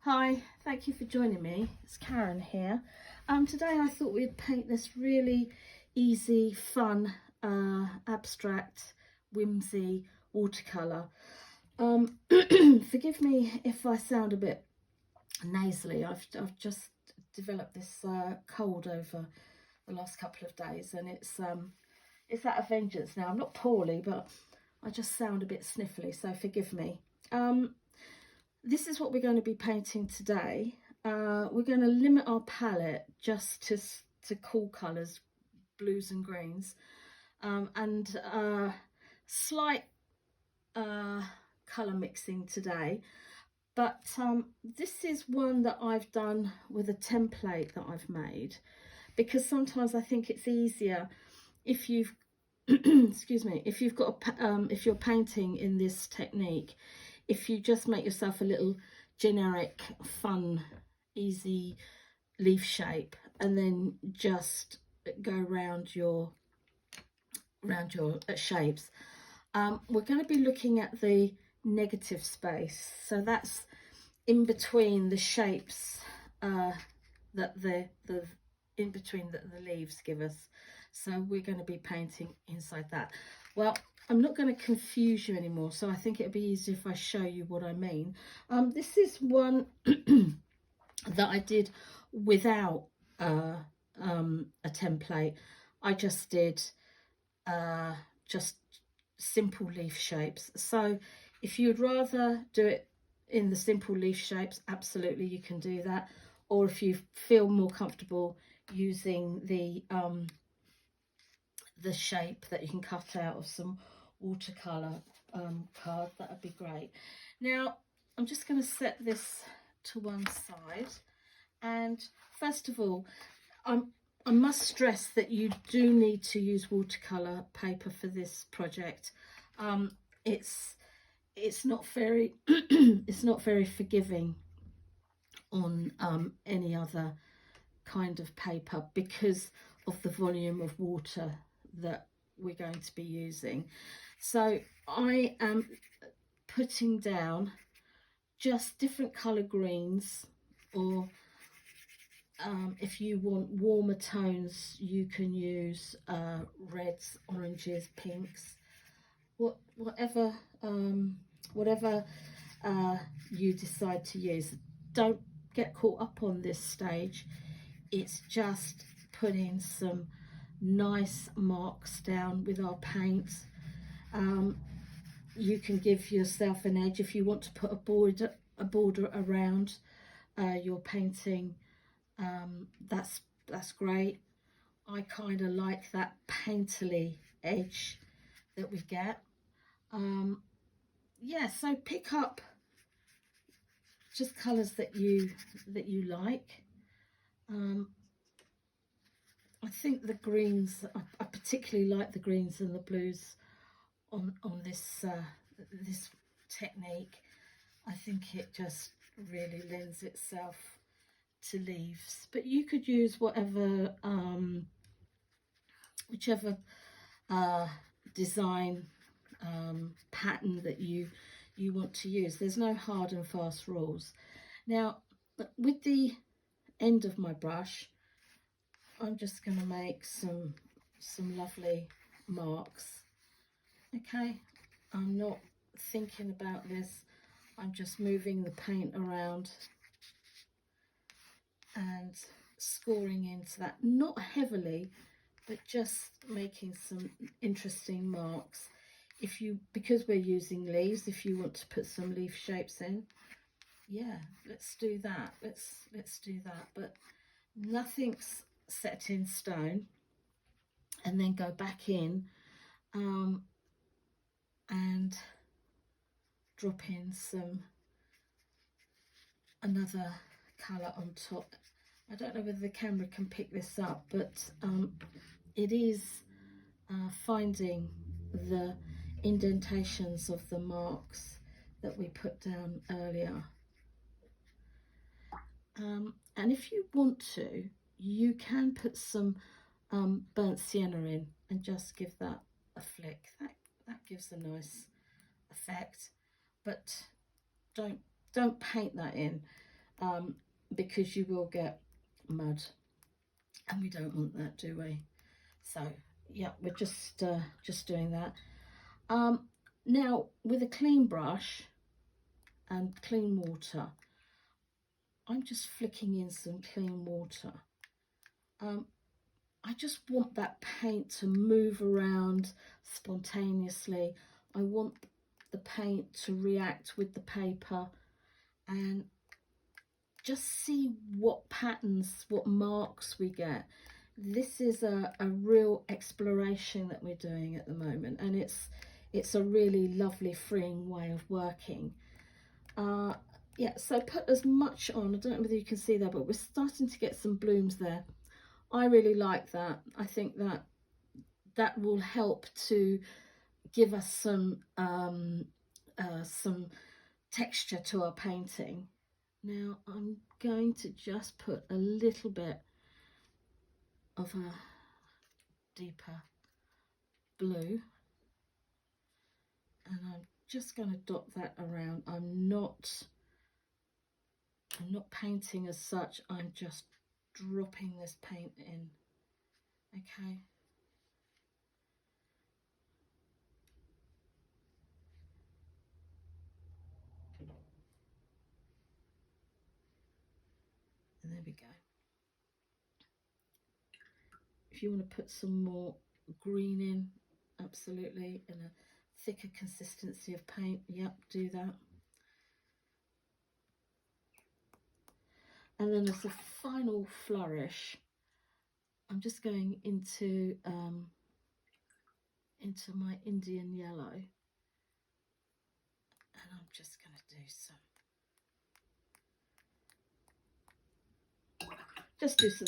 Hi, thank you for joining me. It's Karen here. Today I thought we'd paint this really easy, fun, abstract, whimsy watercolour. Forgive me if I sound a bit nasally. I've just developed this cold over the last couple of days, and it's at a vengeance now. I'm not poorly, but I just sound a bit sniffly, so forgive me. This is what we're going to be painting today. We're going to limit our palette just to cool colours, blues and greens, and slight colour mixing today. But this is one that I've done with a template that I've made, because sometimes I think it's easier if you've excuse me, if you've got if you're painting in this technique, if you just make yourself a little generic, fun, easy leaf shape, and then just go around your shapes. We're going to be looking at the negative space, so that's in between the shapes that the in between that the leaves give us. So we're going to be painting inside that. Well, I'm not going to confuse you anymore, so I think it'd be easier if I show you what I mean. This is one that I did without a template. I just did just simple leaf shapes. So if you'd rather do it in the simple leaf shapes, absolutely you can do that. Or if you feel more comfortable using the shape that you can cut out of some watercolor card, that would be great. Now I'm just going to set this to one side, and first of all I must stress that you do need to use watercolor paper for this project. It's not very it's not very forgiving on any other kind of paper because of the volume of water that we're going to be using. So I am putting down just different colour greens, or if you want warmer tones you can use reds, oranges, pinks, whatever you decide to use. Don't get caught up on this stage. It's just putting some nice marks down with our paint. You can give yourself an edge if you want to put a border around your painting. That's great. I kind of like that painterly edge that we get. Yeah, so pick up just colours that you like. I think the greens, I particularly like the greens and the blues on this this technique. I think it just really lends itself to leaves, but you could use whatever whichever design pattern that you want to use. There's no hard and fast rules. Now with the end of my brush I'm just going to make some lovely marks. Okay, I'm not thinking about this, I'm just moving the paint around and scoring into that, not heavily, but just making some interesting marks. Because we're using leaves, if you want to put some leaf shapes in, yeah, let's do that. Let's do that, but nothing's set in stone. And then go back in and drop in another colour on top. I don't know whether the camera can pick this up, but it is finding the indentations of the marks that we put down earlier. And if you want to, you can put some burnt sienna in and just give that a flick. That gives a nice effect, but don't paint that in. because you will get mud, and we don't want that, do we? So yeah, we're just doing that. Now with a clean brush and clean water, I'm just flicking in some clean water. I just want that paint to move around spontaneously. I want the paint to react with the paper and just see what patterns, what marks we get. This is a real exploration that we're doing at the moment, and it's a really lovely, freeing way of working. Yeah, so put as much on. I don't know whether you can see that, but we're starting to get some blooms there. I really like that. I think that that will help to give us some texture to our painting. Now I'm going to just put a little bit of a deeper blue, and I'm just going to dot that around. I'm not painting as such, I'm just dropping this paint in. Okay, and there we go. If you want to put some more green in, absolutely, and a thicker consistency of paint, yep, do that. And then as a final flourish, I'm just going into my Indian yellow, and I'm just going to do some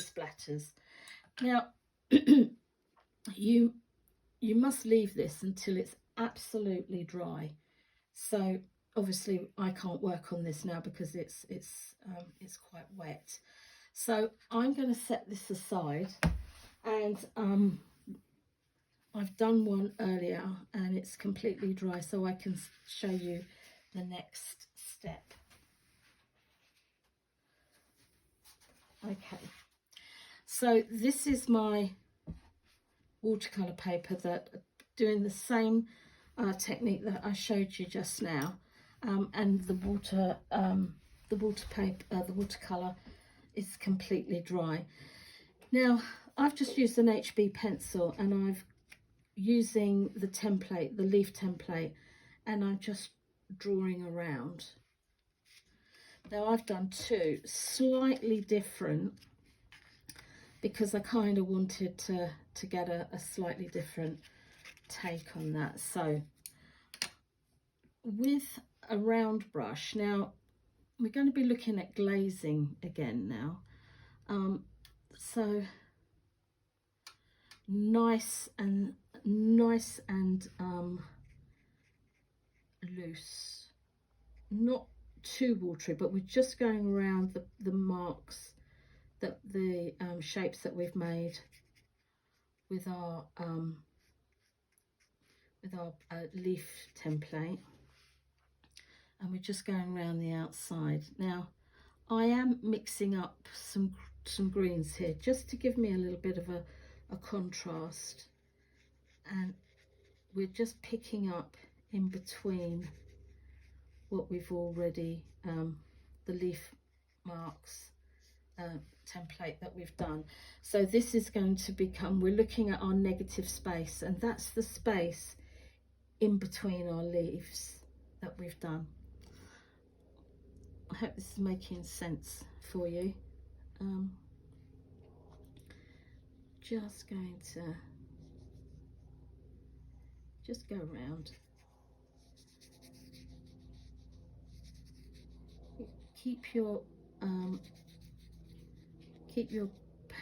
splatters. Now you must leave this until it's absolutely dry. So obviously I can't work on this now because it's quite wet. So I'm going to set this aside, and I've done one earlier and it's completely dry, so I can show you the next step. Okay, so this is my watercolor paper, that doing the same technique that I showed you just now, and the watercolor is completely dry. Now I've just used an HB pencil, and I've using the template, the leaf template, and I'm just drawing around. Now I've done two slightly different because I kind of wanted to get a slightly different take on that. So with a round brush, now we're going to be looking at glazing again now. So nice and loose, not too watery, but we're just going around the marks, that the shapes that we've made with our leaf template, and we're just going around the outside. Now I am mixing up some greens here just to give me a little bit of a contrast, and we're just picking up in between what we've already the leaf marks template that we've done. So this is going to become, we're looking at our negative space, and that's the space in between our leaves that we've done. I hope this is making sense for you. Just going to just go around. Keep your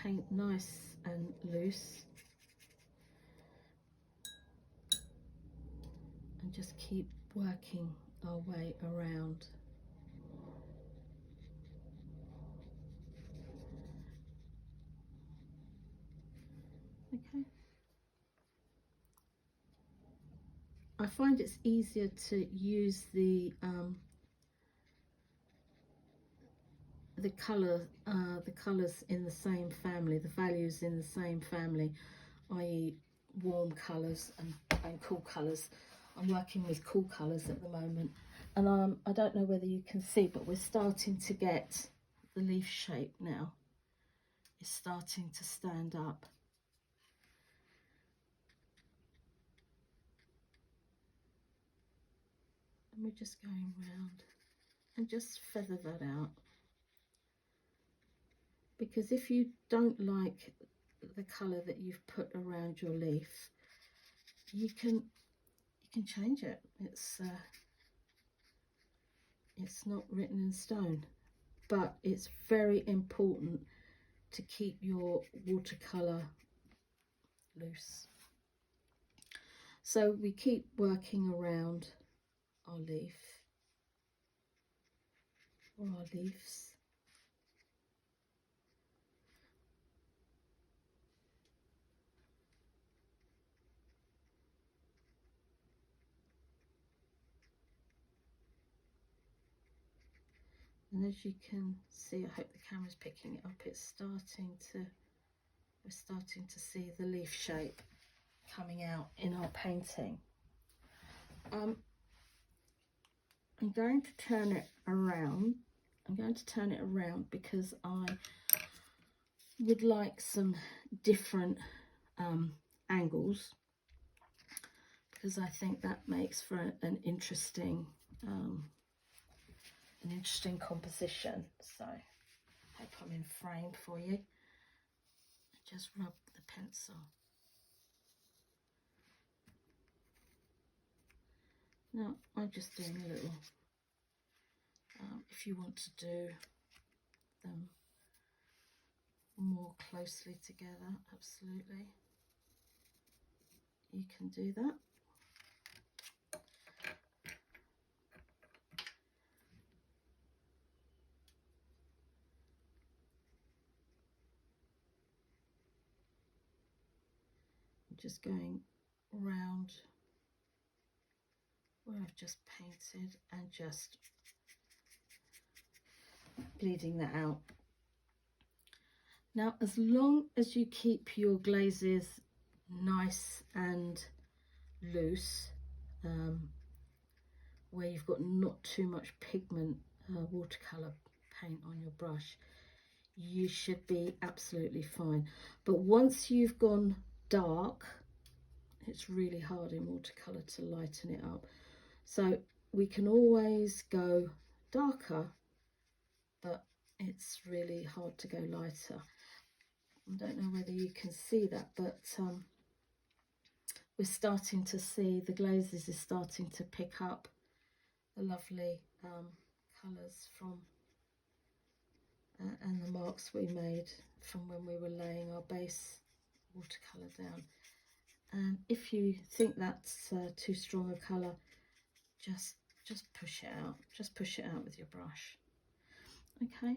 paint nice and loose, and just keep working our way around. Okay. I find it's easier to use the the colours in the same family, the values in the same family, i.e. warm colours and cool colours. I'm working with cool colours at the moment, and I don't know whether you can see, but we're starting to get the leaf shape now. It's starting to stand up. And we're just going round and just feather that out. Because if you don't like the colour that you've put around your leaf, you can change it. It's not written in stone, but it's very important to keep your watercolour loose. So we keep working around our leaf or our leaves. And as you can see, I hope the camera's picking it up, we're starting to see the leaf shape coming out in our painting. I'm going to turn it around. I'm going to turn it around because I would like some different angles, because I think that makes for an interesting composition. So I hope I'm in frame for you. Just rub the pencil. Now I'm just doing a little, if you want to do them more closely together, absolutely, you can do that. Just going round where I've just painted and just bleeding that out. Now, as long as you keep your glazes nice and loose, where you've got not too much pigment, watercolour paint on your brush, you should be absolutely fine. But once you've gone dark, it's really hard in watercolour to lighten it up. So we can always go darker, but it's really hard to go lighter. I don't know whether you can see that, but we're starting to see the glazes is starting to pick up the lovely colours from and the marks we made from when we were laying our base watercolour down. And if you think that's too strong a colour, just push it out. Just push it out with your brush. Okay.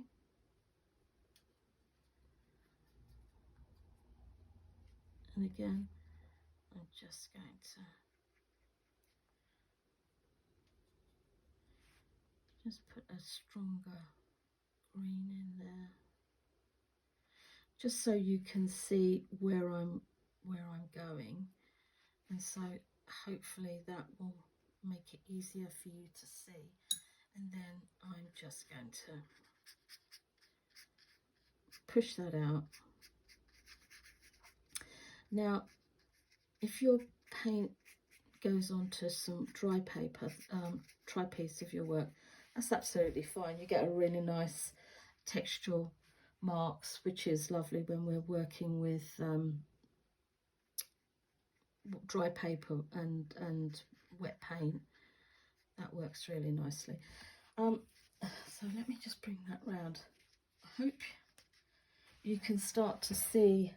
And again, I'm just going to just put a stronger green in there, just so you can see where I'm going, and so hopefully that will make it easier for you to see. And then I'm just going to push that out. Now, if your paint goes onto some dry paper, dry piece of your work, that's absolutely fine. You get a really nice textural marks, which is lovely when we're working with dry paper and wet paint. That works really nicely. So let me just bring that round. I hope you can start to see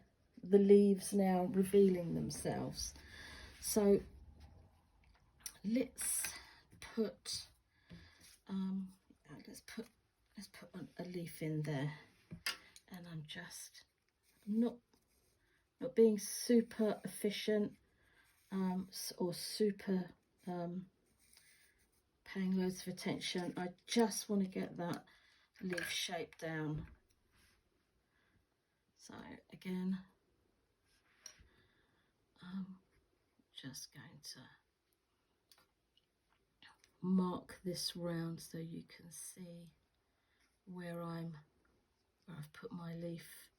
the leaves now revealing themselves. So let's put let's put a leaf in there, and I'm just not being super efficient or super paying loads of attention. I just want to get that leaf shape down. So again, I'm just going to mark this round so you can see where I've put my leaf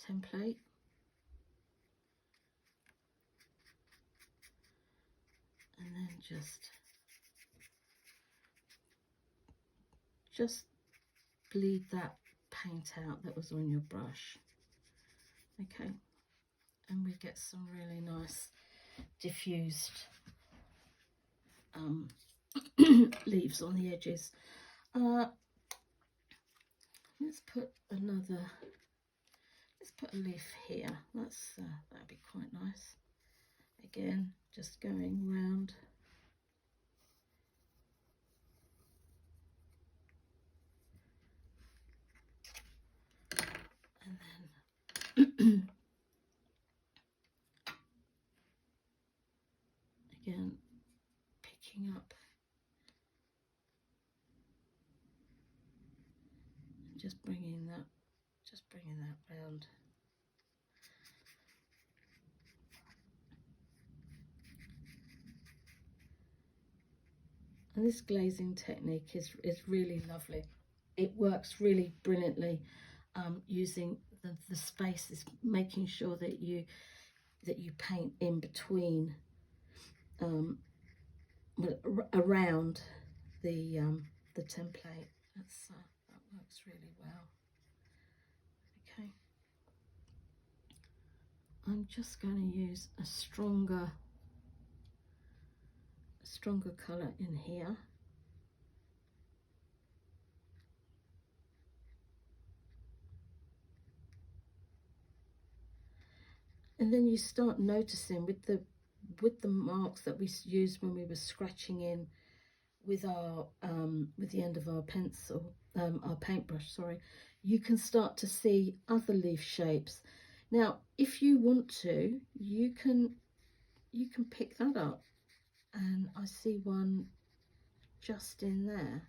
template. And then just bleed that paint out that was on your brush. Okay, and we get some really nice diffused leaves on the edges. Let's put a leaf here. That'd be quite nice. Again, just going round. And then again, picking up, just bringing that round. And this glazing technique is really lovely. It works really brilliantly, using the spaces, making sure that you paint in between, around the template. That works really well. Okay, I'm just going to use a stronger colour in here. And then you start noticing with the marks that we used when we were scratching in with our with the end of our pencil, our paintbrush, sorry, you can start to see other leaf shapes. Now, if you want to, you can pick that up, and I see one just in there.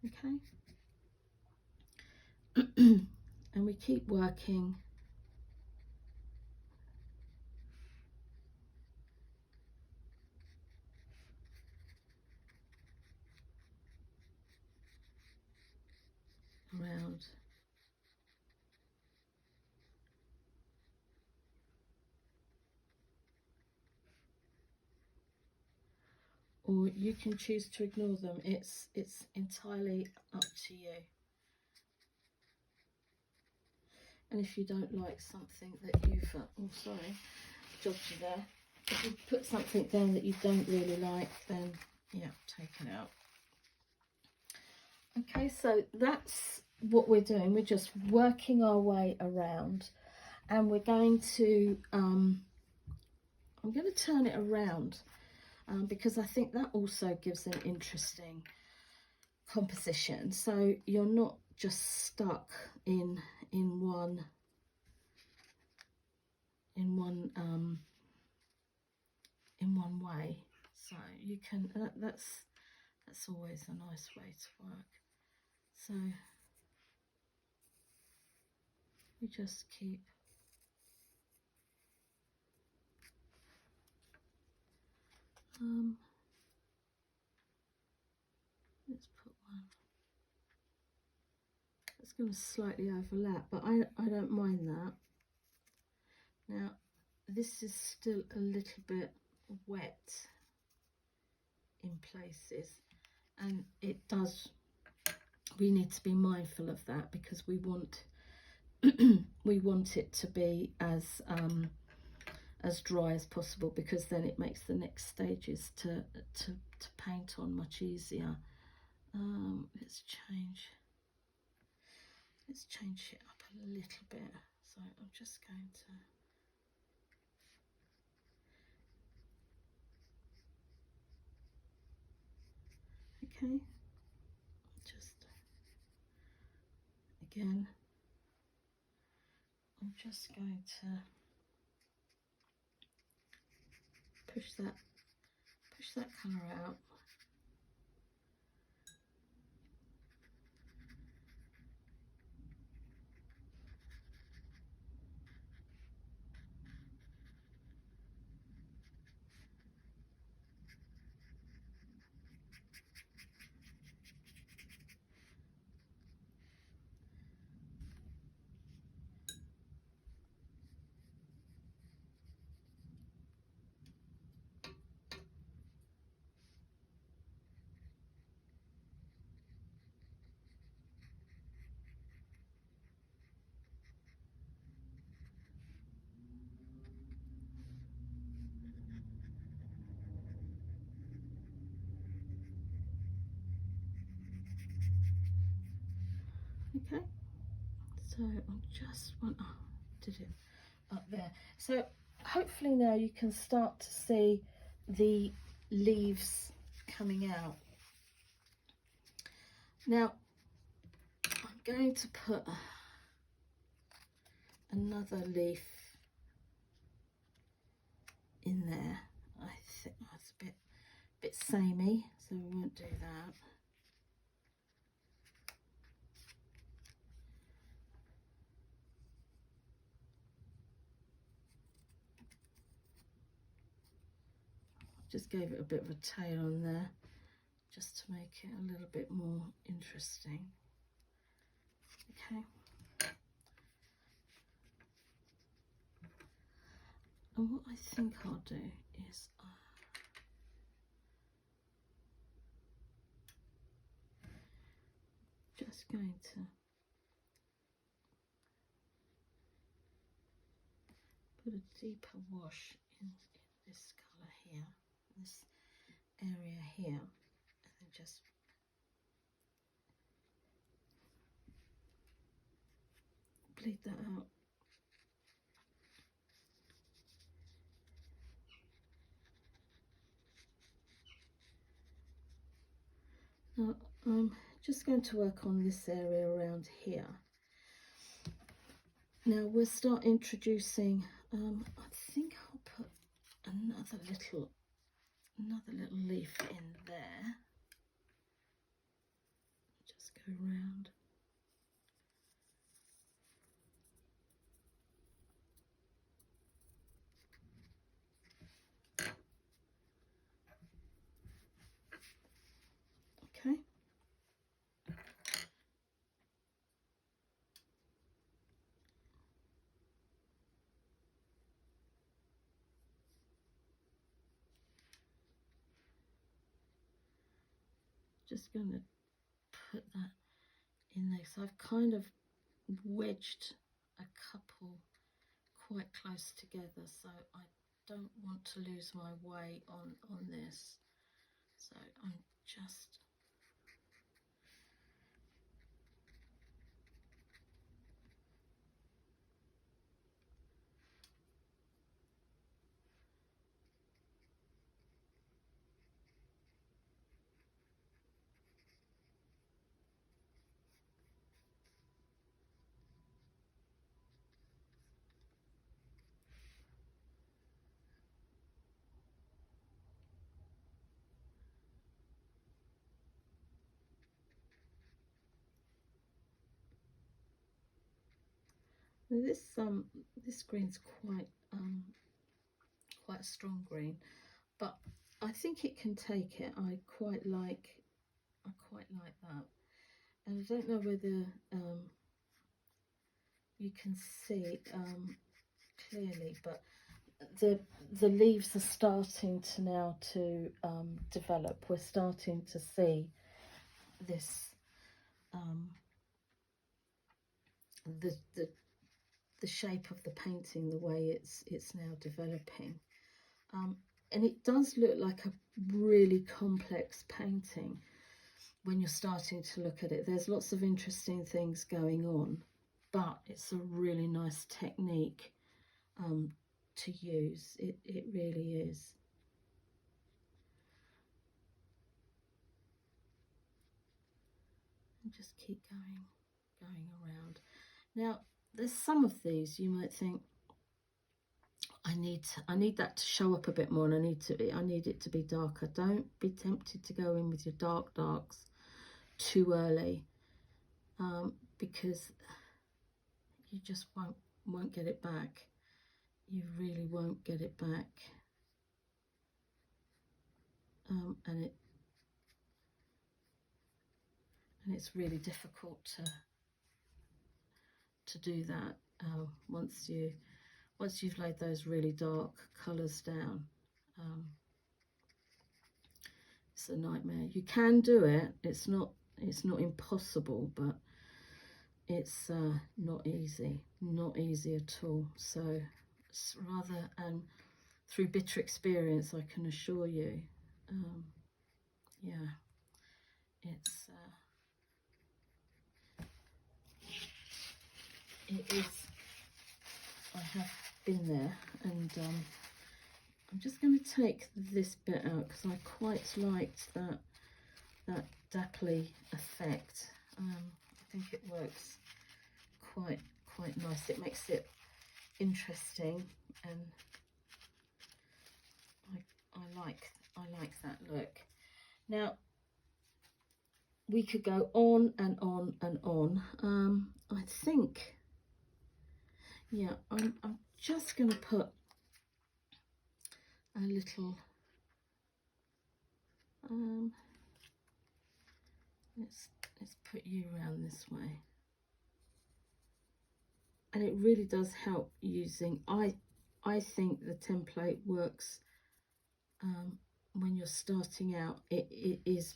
Okay. And we keep working around. Or you can choose to ignore them. It's entirely up to you. And if you don't like something that you've oh sorry, jogged you there. If you put something down that you don't really like, then yeah, take it out. Okay, so that's what we're doing. We're just working our way around, and we're going to I'm going to turn it around, because I think that also gives an interesting composition. So you're not just stuck in one way. So you can that's always a nice way to work. So we just keep let's put one that's going to slightly overlap, but I don't mind that. Now this is still a little bit wet in places, and we need to be mindful of that, because we want we want it to be as dry as possible, because then it makes the next stages to paint on much easier. Let's change it up a little bit. So I'm just going to okay, just again, I'm just going to push that colour out, Okay, so I just want did it up there. So hopefully now you can start to see the leaves coming out. Now I'm going to put another leaf in there. I think that's a bit samey, so we won't do that. Just gave it a bit of a tail on there, just to make it a little bit more interesting. Okay. And what I think I'll do is just going to put a deeper wash in this colour here, this area here, and then just bleed that out. Now I'm just going to work on this area around here. Now we'll start introducing, I think I'll put another little leaf in there. Just go around. Okay. Just going to put that in there. So I've kind of wedged a couple quite close together, so I don't want to lose my way on this. So I'm just this green's quite a strong green, but I think it can take it. I quite like that, and I don't know whether you can see clearly, but the leaves are starting to now to develop. We're starting to see this the shape of the painting, the way it's now developing, and it does look like a really complex painting when you're starting to look at it. There's lots of interesting things going on, but it's a really nice technique to use. It really is. And just keep going around. Now there's some of these you might think, I need that to show up a bit more, and I need it to be darker. Don't be tempted to go in with your darks too early, because you just won't get it back. You really won't get it back, and it's really difficult to do that once you've laid those really dark colours down. It's a nightmare. You can do it. It's not impossible, but it's not easy at all. So it's rather, and through bitter experience, I can assure you, yeah, it's it is, I have been there, and I'm just going to take this bit out because I quite liked that dapply effect. I think it works quite nice. It makes it interesting, and I like that look. Now we could go on and on and on. I think, yeah, I'm just going to put a little, let's put you around this way. And it really does help using, I think the template works when you're starting out. It's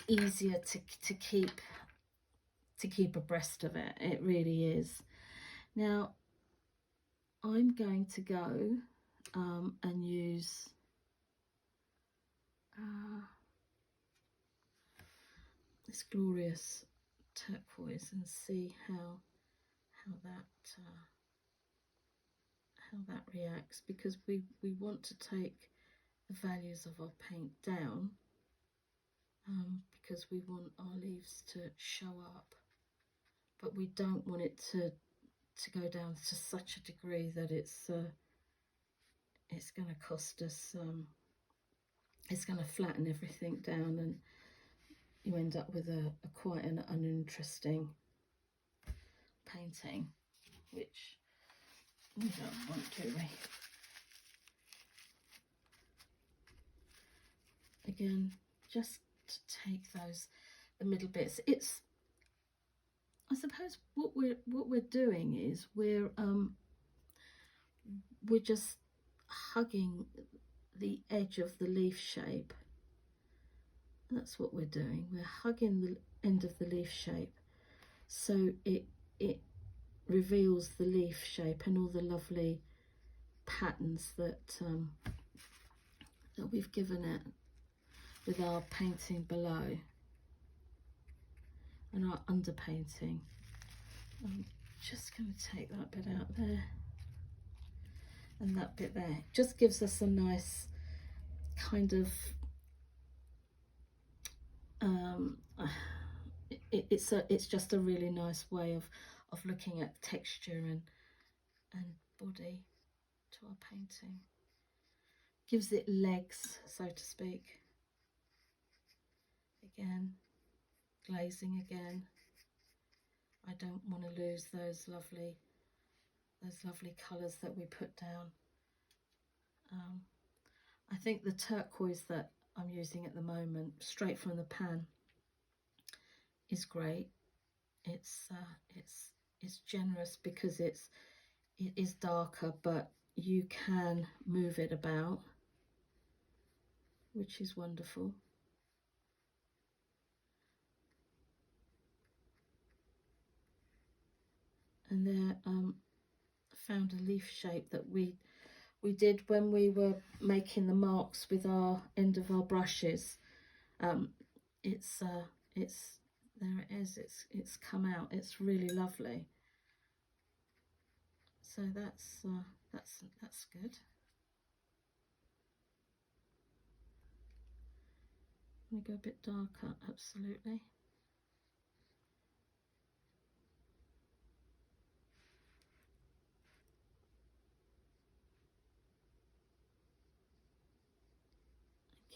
easier to keep abreast of it. It really is. Now I'm going to go and use this glorious turquoise and see how that reacts, because we want to take the values of our paint down, because we want our leaves to show up, but we don't want it to go down to such a degree that it's going to cost us, it's going to flatten everything down, and you end up with a quite an uninteresting painting, which we don't want, do we? Again, just to take the middle bits. It's, I suppose what we're doing is we're just hugging the edge of the leaf shape. That's what we're doing. We're hugging the end of the leaf shape, so it reveals the leaf shape and all the lovely patterns that that we've given it with our painting below and our underpainting. I'm just going to take that bit out there and that bit there. It just gives us a nice kind of it's just a really nice way of looking at texture and body to our painting. Gives it legs, so to speak. Again, glazing again. I don't want to lose those lovely colours that we put down. I think the turquoise that I'm using at the moment, straight from the pan, is great. It's generous because it is darker, but you can move it about, which is wonderful. And there, found a leaf shape that we did when we were making the marks with our end of our brushes. It's there it is. It's come out. It's really lovely. So that's good. We go a bit darker, absolutely.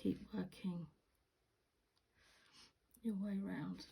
Keep working your way round.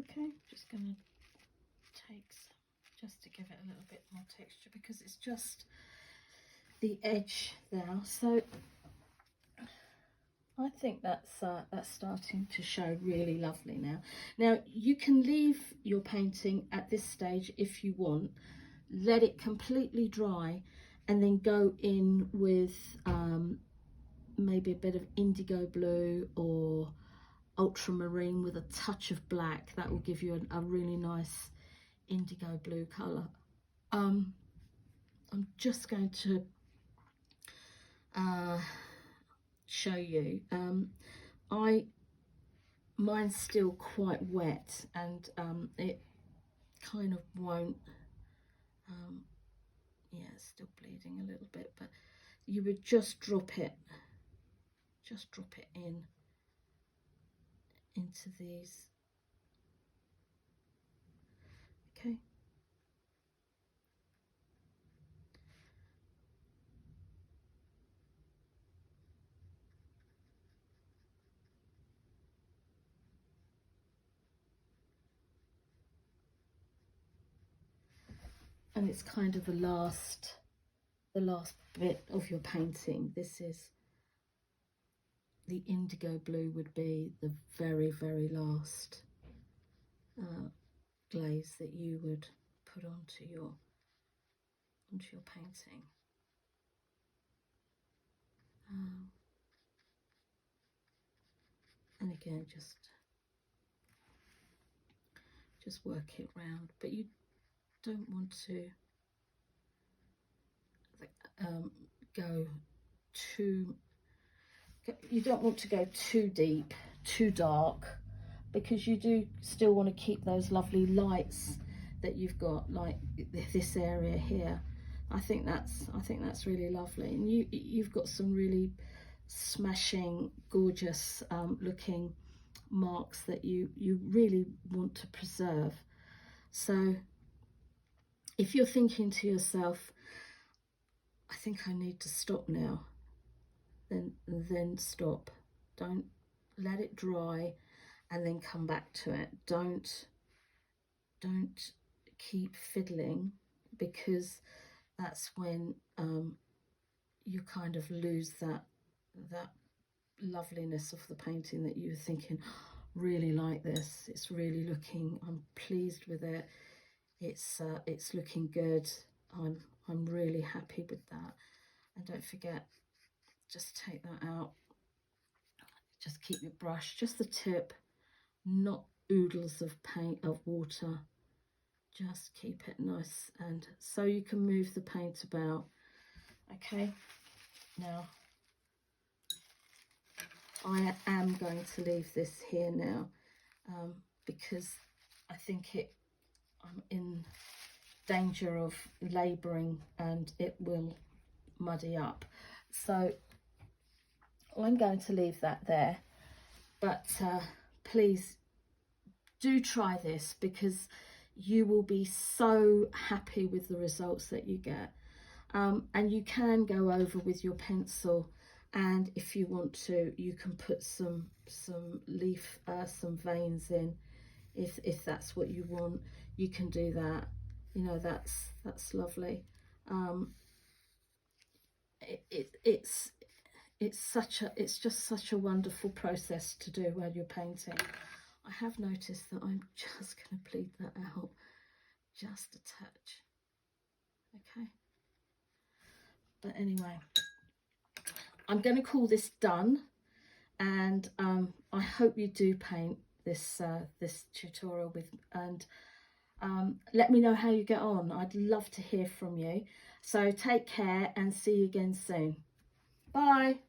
Okay, just going to take some, just to give it a little bit more texture, because it's just the edge now. So I think that's starting to show really lovely now. Now you can leave your painting at this stage if you want, let it completely dry, and then go in with maybe a bit of indigo blue or ultramarine with a touch of black. That will give you a really nice indigo blue colour. I'm just going to show you. Mine's still quite wet, and it kind of won't, yeah, it's still bleeding a little bit, but you would just drop it in into these. Okay. And it's kind of the last bit of your painting. This is the indigo blue, would be the very, very last glaze that you would put onto your painting. And again, just work it round, but you don't want to you don't want to go too deep, too dark, because you do still want to keep those lovely lights that you've got, like this area here. I think that's really lovely, and you've got some really smashing, gorgeous looking marks that you really want to preserve. So if you're thinking to yourself, I think I need to stop now, then stop. Don't let it dry and then come back to it. Don't keep fiddling, because that's when you kind of lose that loveliness of the painting that you were thinking, really like this, it's really looking, I'm pleased with it, it's looking good, I'm really happy with that. And don't forget, just take that out, just keep your brush, just the tip, not oodles of paint, of water, just keep it nice, and so you can move the paint about. Okay, now I am going to leave this here now, because I think I'm in danger of labouring and it will muddy up. So I'm going to leave that there, but please do try this, because you will be so happy with the results that you get. And you can go over with your pencil, and if you want to, you can put some leaf, some veins in, if that's what you want. You can do that. You know, that's lovely. It's just such a wonderful process to do while you're painting. I have noticed that I'm just going to bleed that out just a touch. Okay. But anyway, I'm going to call this done, and I hope you do paint this this tutorial with, and let me know how you get on. I'd love to hear from you. So take care and see you again soon. Bye.